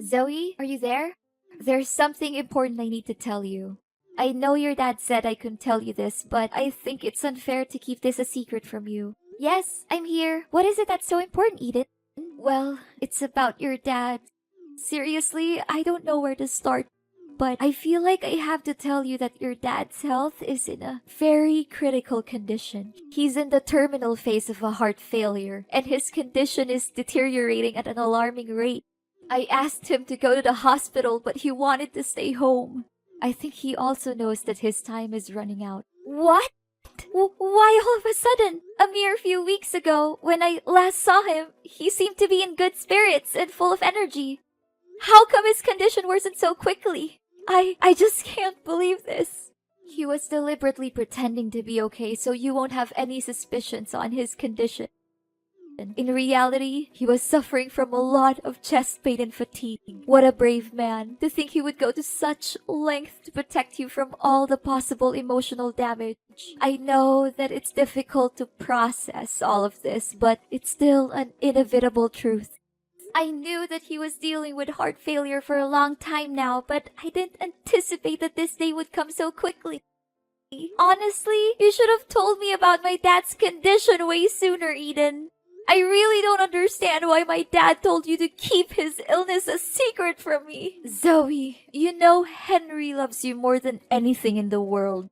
Zoe, are you there? There's something important I need to tell you. I know your dad said I couldn't tell you this, but I think it's unfair to keep this a secret from you. Yes, I'm here. What is it that's so important, Edith? Well, it's about your dad. Seriously, I don't know where to start, but I feel like I have to tell you that your dad's health is in a very critical condition. He's in the terminal phase of a heart failure, and his condition is deteriorating at an alarming rate. I asked him to go to the hospital, but he wanted to stay home. I think he also knows that his time is running out. What? Why all of a sudden? A mere few weeks ago, when I last saw him, he seemed to be in good spirits and full of energy. How come his condition worsened so quickly? I just can't believe this. He was deliberately pretending to be okay so you won't have any suspicions on his condition. In reality, he was suffering from a lot of chest pain and fatigue. What a brave man, to think he would go to such length to protect you from all the possible emotional damage. I know that it's difficult to process all of this, but it's still an inevitable truth. I knew that he was dealing with heart failure for a long time now, but I didn't anticipate that this day would come so quickly. Honestly, you should have told me about my dad's condition way sooner, Eden. I really don't understand why my dad told you to keep his illness a secret from me. Zoe, you know Henry loves you more than anything in the world.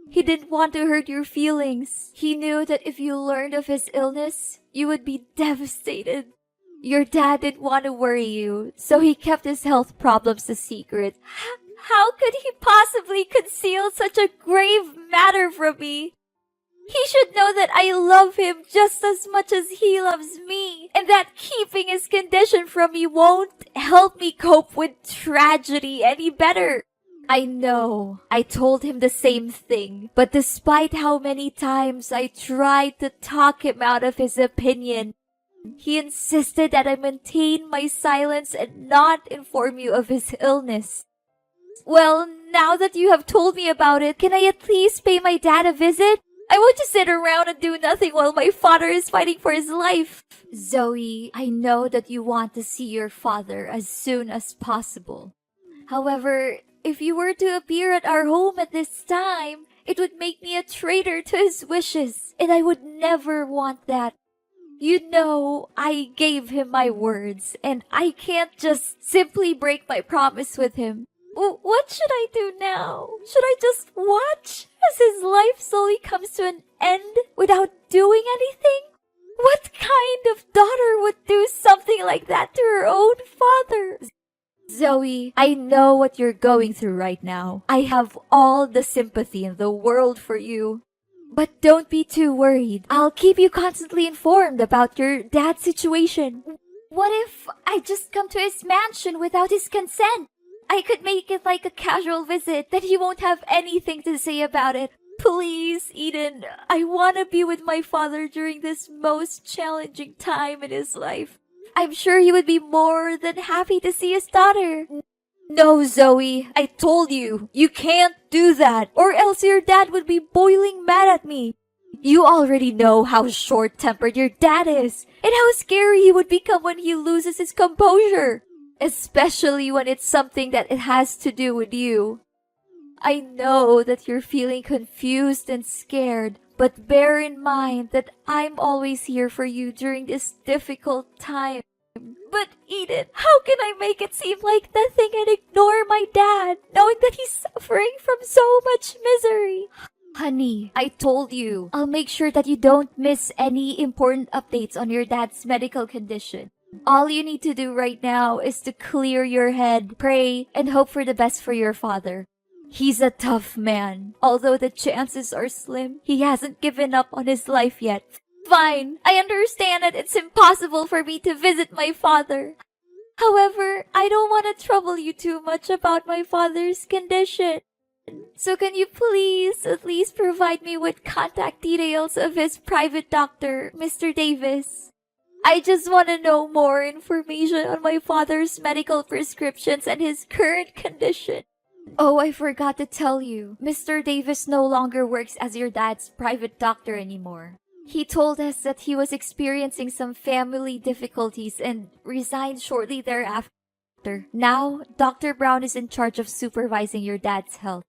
He didn't want to hurt your feelings. He knew that if you learned of his illness, you would be devastated. Your dad didn't want to worry you, so he kept his health problems a secret. How could he possibly conceal such a grave matter from me? He should know that I love him just as much as he loves me, and that keeping his condition from me won't help me cope with tragedy any better. I know, I told him the same thing, but despite how many times I tried to talk him out of his opinion, he insisted that I maintain my silence and not inform you of his illness. Well, now that you have told me about it, can I at least pay my dad a visit? I won't just sit around and do nothing while my father is fighting for his life. Zoe, I know that you want to see your father as soon as possible. However, if you were to appear at our home at this time, it would make me a traitor to his wishes, and I would never want that. You know, I gave him my words, and I can't just simply break my promise with him. What should I do now? Should I just watch as his life slowly comes to an end without doing anything? What kind of daughter would do something like that to her own father? Zoe, I know what you're going through right now. I have all the sympathy in the world for you. But don't be too worried. I'll keep you constantly informed about your dad's situation. What if I just come to his mansion without his consent? I could make it like a casual visit that he won't have anything to say about it. Please, Eden, I want to be with my father during this most challenging time in his life. I'm sure he would be more than happy to see his daughter. No, Zoe, I told you, you can't do that, or else your dad would be boiling mad at me. You already know how short-tempered your dad is, and how scary he would become when he loses his composure, especially when it's something that it has to do with you. I know that you're feeling confused and scared, but bear in mind that I'm always here for you during this difficult time. But Eden, how can I make it seem like nothing and ignore my dad, knowing that he's suffering from so much misery? Honey, I told you, I'll make sure that you don't miss any important updates on your dad's medical condition. All you need to do right now is to clear your head, pray, and hope for the best for your father. He's a tough man. Although the chances are slim, he hasn't given up on his life yet. Fine, I understand that it's impossible for me to visit my father. However, I don't want to trouble you too much about my father's condition. So can you please at least provide me with contact details of his private doctor, Mr. Davis? I just want to know more information on my father's medical prescriptions and his current condition. Oh, I forgot to tell you. Mr. Davis no longer works as your dad's private doctor anymore. He told us that he was experiencing some family difficulties and resigned shortly thereafter. Now, Dr. Brown is in charge of supervising your dad's health.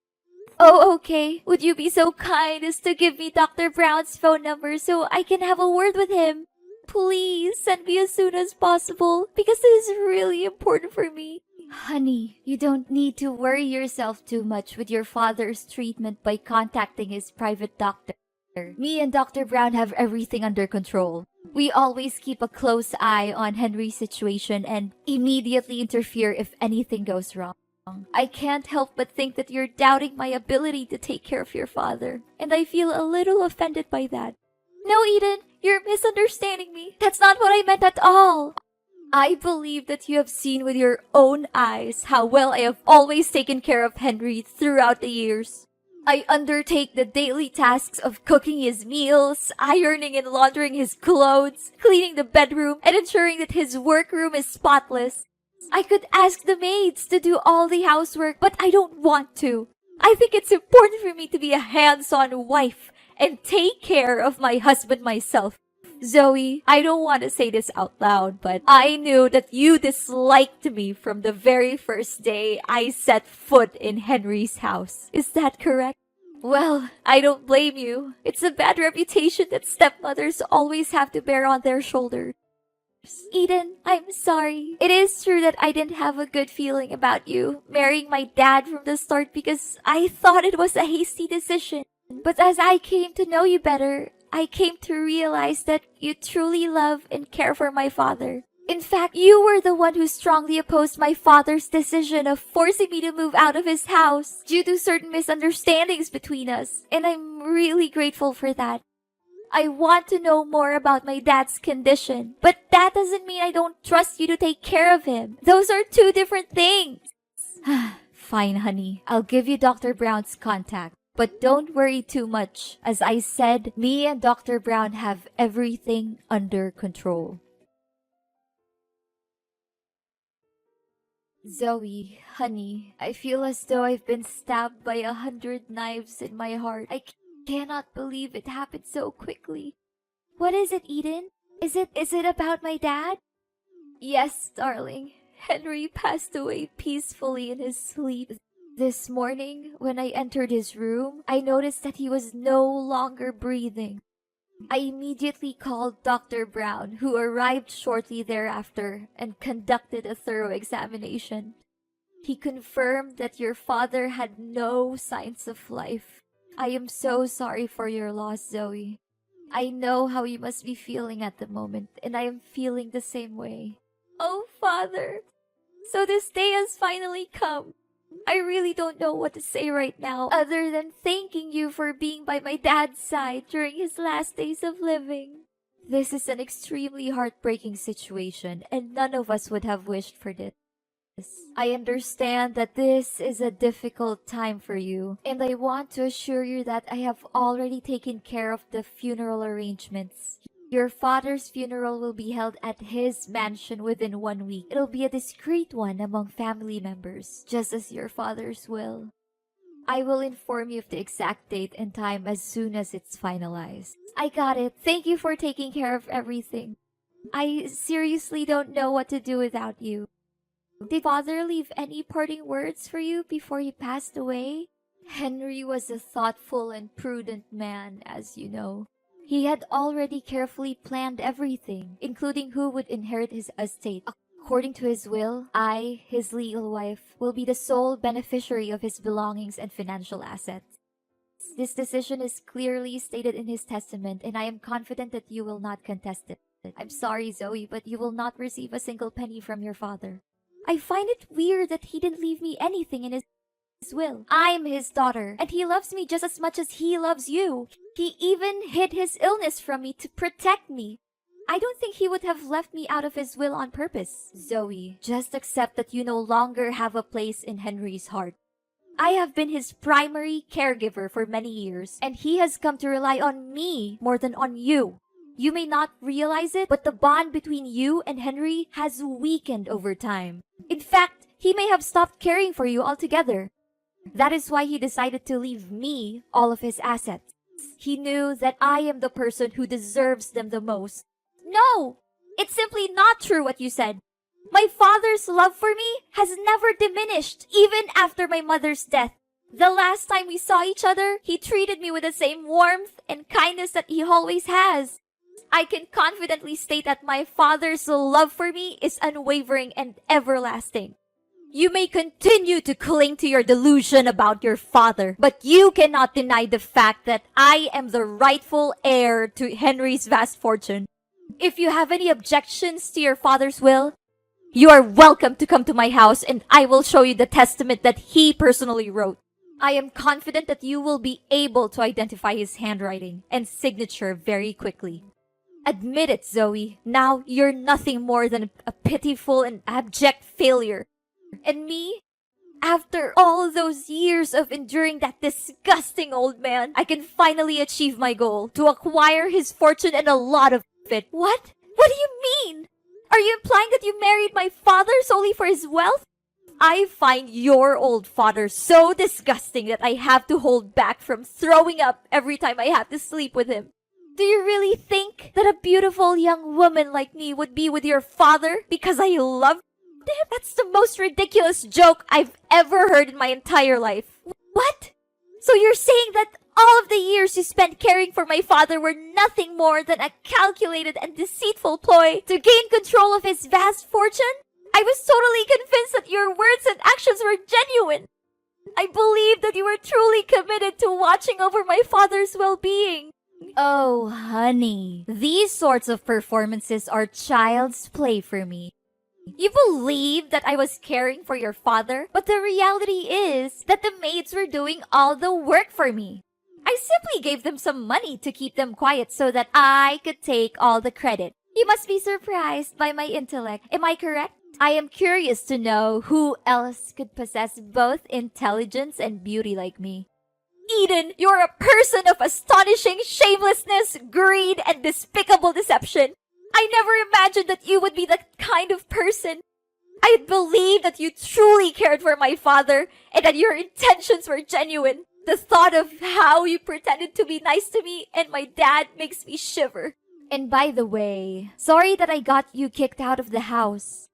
Oh, okay. Would you be so kind as to give me Dr. Brown's phone number so I can have a word with him? Please send me as soon as possible because this is really important for me. Honey, you don't need to worry yourself too much with your father's treatment by contacting his private doctor. Me and Dr. Brown have everything under control. We always keep a close eye on Henry's situation and immediately interfere if anything goes wrong. I can't help but think that you're doubting my ability to take care of your father, and I feel a little offended by that. No, Eden, you're misunderstanding me. That's not what I meant at all. I believe that you have seen with your own eyes how well I have always taken care of Henry throughout the years. I undertake the daily tasks of cooking his meals, ironing and laundering his clothes, cleaning the bedroom, and ensuring that his workroom is spotless. I could ask the maids to do all the housework, but I don't want to. I think it's important for me to be a hands-on wife and take care of my husband myself. Zoe, I don't want to say this out loud, but I knew that you disliked me from the very first day I set foot in Henry's house. Is that correct? Well, I don't blame you. It's a bad reputation that stepmothers always have to bear on their shoulders. Eden, I'm sorry. It is true that I didn't have a good feeling about you marrying my dad from the start because I thought it was a hasty decision. But as I came to know you better, I came to realize that you truly love and care for my father. In fact, you were the one who strongly opposed my father's decision of forcing me to move out of his house due to certain misunderstandings between us, and I'm really grateful for that. I want to know more about my dad's condition, but that doesn't mean I don't trust you to take care of him. Those are two different things. Fine, honey. I'll give you Dr. Brown's contact. But don't worry too much. As I said, me and Dr. Brown have everything under control. Zoe, honey, I feel as though I've been stabbed by 100 knives in my heart. I cannot believe it happened so quickly. What is it, Eden? Is it about my dad? Yes, darling. Henry passed away peacefully in his sleep. This morning, when I entered his room, I noticed that he was no longer breathing. I immediately called Dr. Brown, who arrived shortly thereafter and conducted a thorough examination. He confirmed that your father had no signs of life. I am so sorry for your loss, Zoe. I know how you must be feeling at the moment, and I am feeling the same way. Oh, Father! So this day has finally come. I really don't know what to say right now other than thanking you for being by my dad's side during his last days of living. This is an extremely heartbreaking situation, and none of us would have wished for this. I understand that this is a difficult time for you, and I want to assure you that I have already taken care of the funeral arrangements. Your father's funeral will be held at his mansion within 1 week. It'll be a discreet one among family members, just as your father's will. I will inform you of the exact date and time as soon as it's finalized. I got it. Thank you for taking care of everything. I seriously don't know what to do without you. Did Father leave any parting words for you before he passed away? Henry was a thoughtful and prudent man, as you know. He had already carefully planned everything, including who would inherit his estate. According to his will, I, his legal wife, will be the sole beneficiary of his belongings and financial assets. This decision is clearly stated in his testament, and I am confident that you will not contest it. I'm sorry, Zoe, but you will not receive a single penny from your father. I find it weird that he didn't leave me anything in his will. I'm his daughter, and he loves me just as much as he loves you. He even hid his illness from me to protect me. I don't think he would have left me out of his will on purpose. Zoe, just accept that you no longer have a place in Henry's heart. I have been his primary caregiver for many years, and he has come to rely on me more than on you. You may not realize it, but the bond between you and Henry has weakened over time. In fact, he may have stopped caring for you altogether. That is why he decided to leave me all of his assets. He knew that I am the person who deserves them the most. No! It's simply not true what you said. My father's love for me has never diminished, even after my mother's death. The last time we saw each other, he treated me with the same warmth and kindness that he always has. I can confidently state that my father's love for me is unwavering and everlasting. You may continue to cling to your delusion about your father, but you cannot deny the fact that I am the rightful heir to Henry's vast fortune. If you have any objections to your father's will, you are welcome to come to my house and I will show you the testament that he personally wrote. I am confident that you will be able to identify his handwriting and signature very quickly. Admit it, Zoe. Now you're nothing more than a pitiful and abject failure. And me? After all those years of enduring that disgusting old man, I can finally achieve my goal to acquire his fortune and a lot of it. What? What do you mean? Are you implying that you married my father solely for his wealth? I find your old father so disgusting that I have to hold back from throwing up every time I have to sleep with him. Do you really think that a beautiful young woman like me would be with your father because I love him? That's the most ridiculous joke I've ever heard in my entire life. What? So you're saying that all of the years you spent caring for my father were nothing more than a calculated and deceitful ploy to gain control of his vast fortune? I was totally convinced that your words and actions were genuine. I believed that you were truly committed to watching over my father's well-being. Oh, honey, these sorts of performances are child's play for me. You believe that I was caring for your father, but the reality is that the maids were doing all the work for me. I simply gave them some money to keep them quiet so that I could take all the credit. You must be surprised by my intellect. Am I correct? I am curious to know who else could possess both intelligence and beauty like me. Eden, you're a person of astonishing shamelessness, greed, and despicable deception. I never imagined that you would be that kind of person. I believed that you truly cared for my father and that your intentions were genuine. The thought of how you pretended to be nice to me and my dad makes me shiver. And by the way, sorry that I got you kicked out of the house.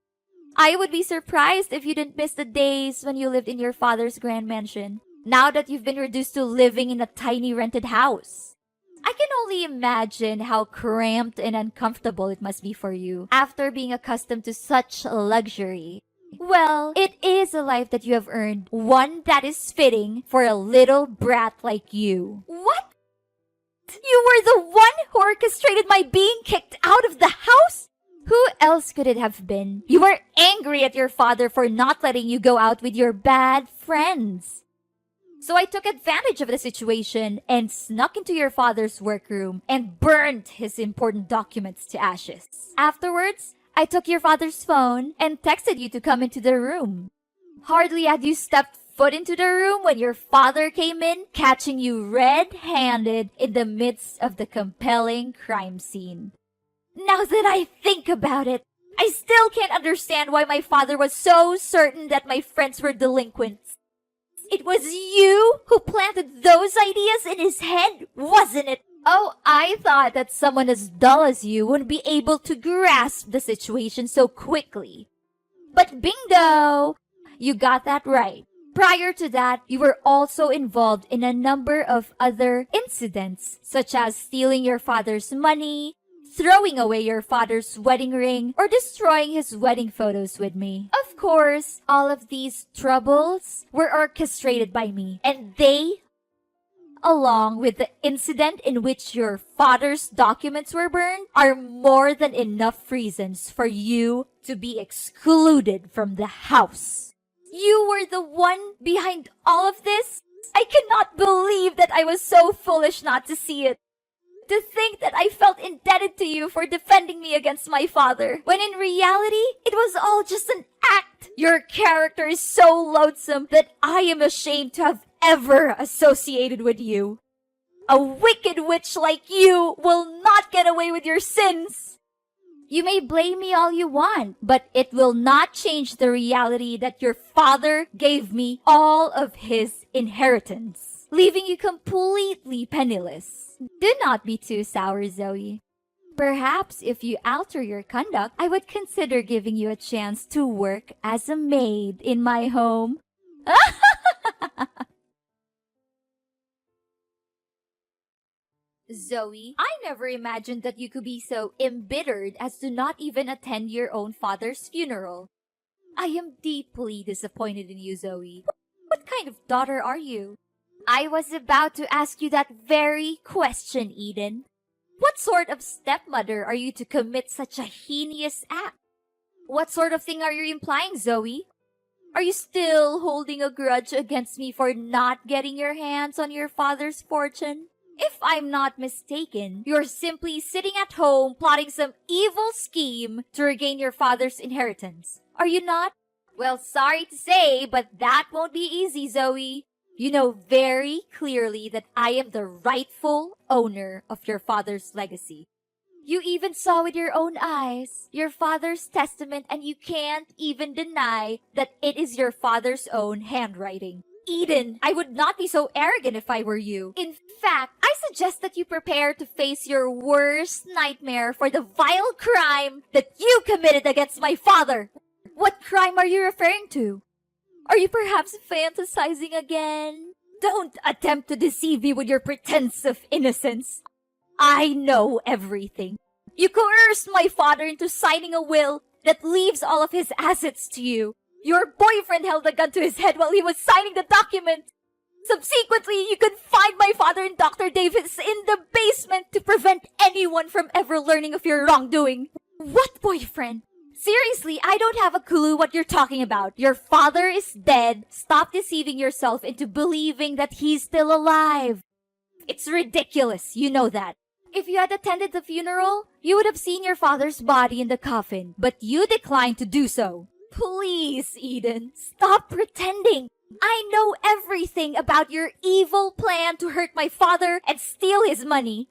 I would be surprised if you didn't miss the days when you lived in your father's grand mansion, now that you've been reduced to living in a tiny rented house. I can only imagine how cramped and uncomfortable it must be for you after being accustomed to such luxury. Well, it is a life that you have earned, one that is fitting for a little brat like you. What? You were the one who orchestrated my being kicked out of the house? Who else could it have been? You were angry at your father for not letting you go out with your bad friends. So I took advantage of the situation and snuck into your father's workroom and burned his important documents to ashes. Afterwards, I took your father's phone and texted you to come into the room. Hardly had you stepped foot into the room when your father came in, catching you red-handed in the midst of the compelling crime scene. Now that I think about it, I still can't understand why my father was so certain that my friends were delinquents. It was you who planted those ideas in his head, wasn't it? Oh, I thought that someone as dull as you wouldn't be able to grasp the situation so quickly. But bingo! You got that right. Prior to that, you were also involved in a number of other incidents, such as stealing your father's money, throwing away your father's wedding ring, or destroying his wedding photos with me. Of course, all of these troubles were orchestrated by me, and they, along with the incident in which your father's documents were burned, are more than enough reasons for you to be excluded from the house. You were the one behind all of this? I cannot believe that I was so foolish not to see it. To think that I felt indebted to you for defending me against my father, when in reality, it was all just an act. Your character is so loathsome that I am ashamed to have ever associated with you. A wicked witch like you will not get away with your sins. You may blame me all you want, but it will not change the reality that your father gave me all of his inheritance, leaving you completely penniless. Do not be too sour, Zoe. Perhaps if you alter your conduct, I would consider giving you a chance to work as a maid in my home. Zoe, I never imagined that you could be so embittered as to not even attend your own father's funeral. I am deeply disappointed in you, Zoe. What kind of daughter are you? I was about to ask you that very question, Eden. What sort of stepmother are you to commit such a heinous act? What sort of thing are you implying, Zoe? Are you still holding a grudge against me for not getting your hands on your father's fortune? If I'm not mistaken, you're simply sitting at home plotting some evil scheme to regain your father's inheritance. Are you not? Well, sorry to say, but that won't be easy, Zoe. You know very clearly that I am the rightful owner of your father's legacy. You even saw with your own eyes your father's testament, and you can't even deny that it is your father's own handwriting. Eden, I would not be so arrogant if I were you. In fact, I suggest that you prepare to face your worst nightmare for the vile crime that you committed against my father. What crime are you referring to? Are you perhaps fantasizing again? Don't attempt to deceive me with your pretense of innocence. I know everything. You coerced my father into signing a will that leaves all of his assets to you. Your boyfriend held a gun to his head while he was signing the document. Subsequently, you confined my father and Dr. Davis in the basement to prevent anyone from ever learning of your wrongdoing. What boyfriend? Seriously, I don't have a clue what you're talking about. Your father is dead. Stop deceiving yourself into believing that he's still alive. It's ridiculous, you know that. If you had attended the funeral, you would have seen your father's body in the coffin, but you declined to do so. Please, Eden, stop pretending. I know everything about your evil plan to hurt my father and steal his money.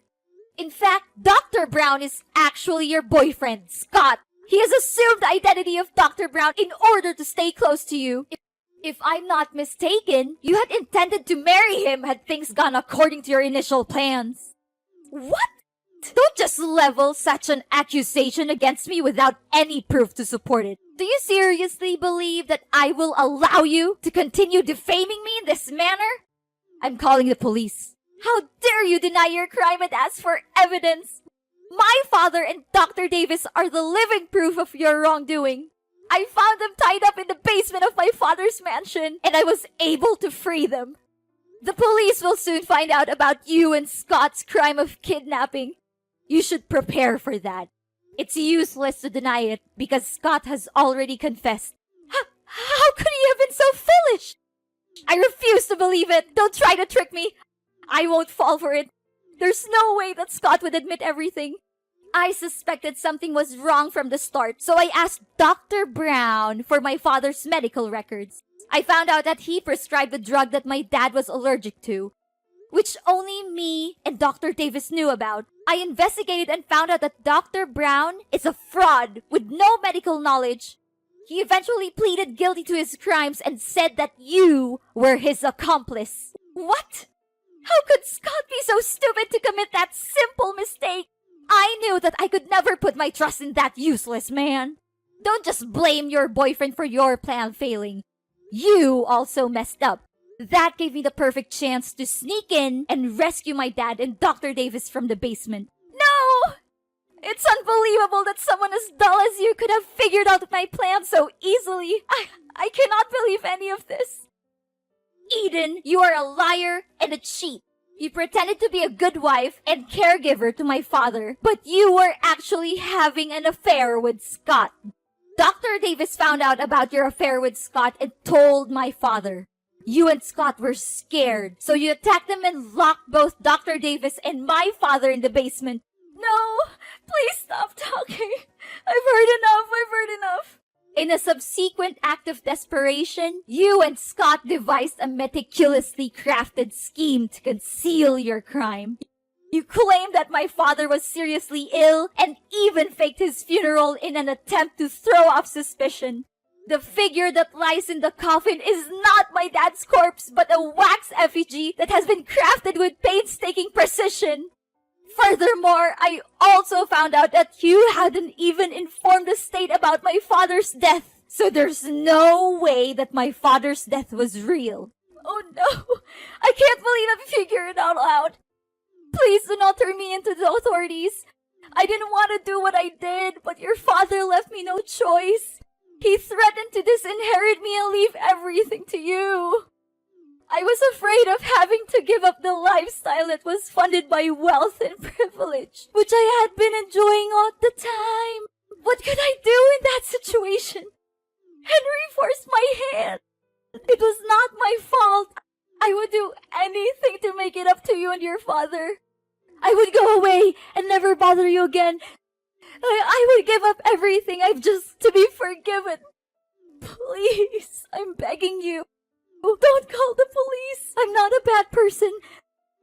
In fact, Dr. Brown is actually your boyfriend, Scott. He has assumed the identity of Dr. Brown in order to stay close to you. If I'm not mistaken, you had intended to marry him had things gone according to your initial plans. What? Don't just level such an accusation against me without any proof to support it. Do you seriously believe that I will allow you to continue defaming me in this manner? I'm calling the police. How dare you deny your crime and ask for evidence? My father and Dr. Davis are the living proof of your wrongdoing. I found them tied up in the basement of my father's mansion, and I was able to free them. The police will soon find out about you and Scott's crime of kidnapping. You should prepare for that. It's useless to deny it because Scott has already confessed. How could he have been so foolish? I refuse to believe it. Don't try to trick me. I won't fall for it. There's no way that Scott would admit everything. I suspected something was wrong from the start, so I asked Dr. Brown for my father's medical records. I found out that he prescribed the drug that my dad was allergic to, which only me and Dr. Davis knew about. I investigated and found out that Dr. Brown is a fraud with no medical knowledge. He eventually pleaded guilty to his crimes and said that you were his accomplice. What? How could Scott be so stupid to commit that simple mistake? I knew that I could never put my trust in that useless man. Don't just blame your boyfriend for your plan failing. You also messed up. That gave me the perfect chance to sneak in and rescue my dad and Dr. Davis from the basement. No! It's unbelievable that someone as dull as you could have figured out my plan so easily. I cannot believe any of this. Eden, you are a liar and a cheat. You pretended to be a good wife and caregiver to my father, but you were actually having an affair with Scott. Dr. Davis found out about your affair with Scott and told my father. You and Scott were scared, so you attacked them and locked both Dr. Davis and my father in the basement. No, please stop talking. I've heard enough. In a subsequent act of desperation, you and Scott devised a meticulously crafted scheme to conceal your crime. You claimed that my father was seriously ill and even faked his funeral in an attempt to throw off suspicion. The figure that lies in the coffin is not my dad's corpse, but a wax effigy that has been crafted with painstaking precision. Furthermore, I also found out that you hadn't even informed the state about my father's death. So there's no way that my father's death was real. Oh no! I can't believe I figured it all out. Please do not turn me into the authorities. I didn't want to do what I did, but your father left me no choice. He threatened to disinherit me and leave everything to you. I was afraid of having to give up the lifestyle that was funded by wealth and privilege, which I had been enjoying all the time. What could I do in that situation? Henry forced my hand. It was not my fault. I would do anything to make it up to you and your father. I would go away and never bother you again. I would give up everything I've just to be forgiven. Please, I'm begging you. Don't call the police. I'm not a bad person.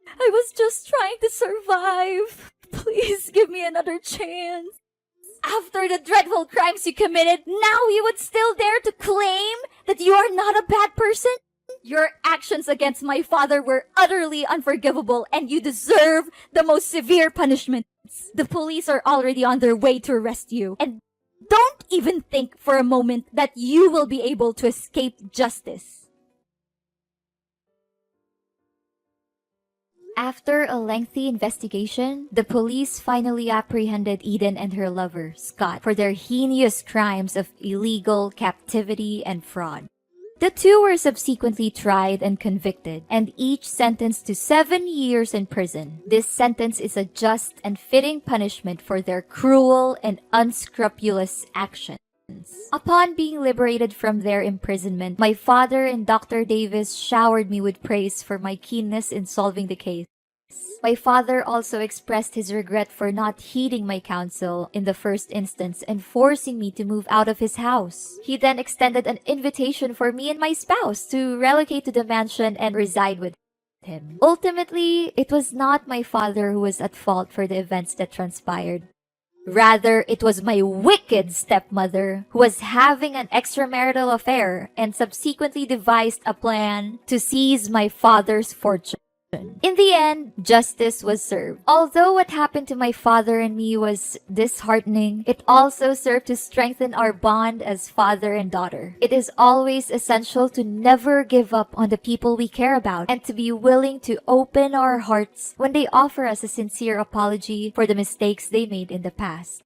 I was just trying to survive. Please give me another chance. After the dreadful crimes you committed, now you would still dare to claim that you are not a bad person? Your actions against my father were utterly unforgivable, and you deserve the most severe punishments. The police are already on their way to arrest you, and don't even think for a moment that you will be able to escape justice. After a lengthy investigation, the police finally apprehended Eden and her lover, Scott, for their heinous crimes of illegal captivity and fraud. The two were subsequently tried and convicted, and each sentenced to 7 years in prison. This sentence is a just and fitting punishment for their cruel and unscrupulous actions. Upon being liberated from their imprisonment, my father and Dr. Davis showered me with praise for my keenness in solving the case. My father also expressed his regret for not heeding my counsel in the first instance and forcing me to move out of his house. He then extended an invitation for me and my spouse to relocate to the mansion and reside with him. Ultimately, it was not my father who was at fault for the events that transpired. Rather, it was my wicked stepmother who was having an extramarital affair and subsequently devised a plan to seize my father's fortune. In the end, justice was served. Although what happened to my father and me was disheartening, it also served to strengthen our bond as father and daughter. It is always essential to never give up on the people we care about and to be willing to open our hearts when they offer us a sincere apology for the mistakes they made in the past.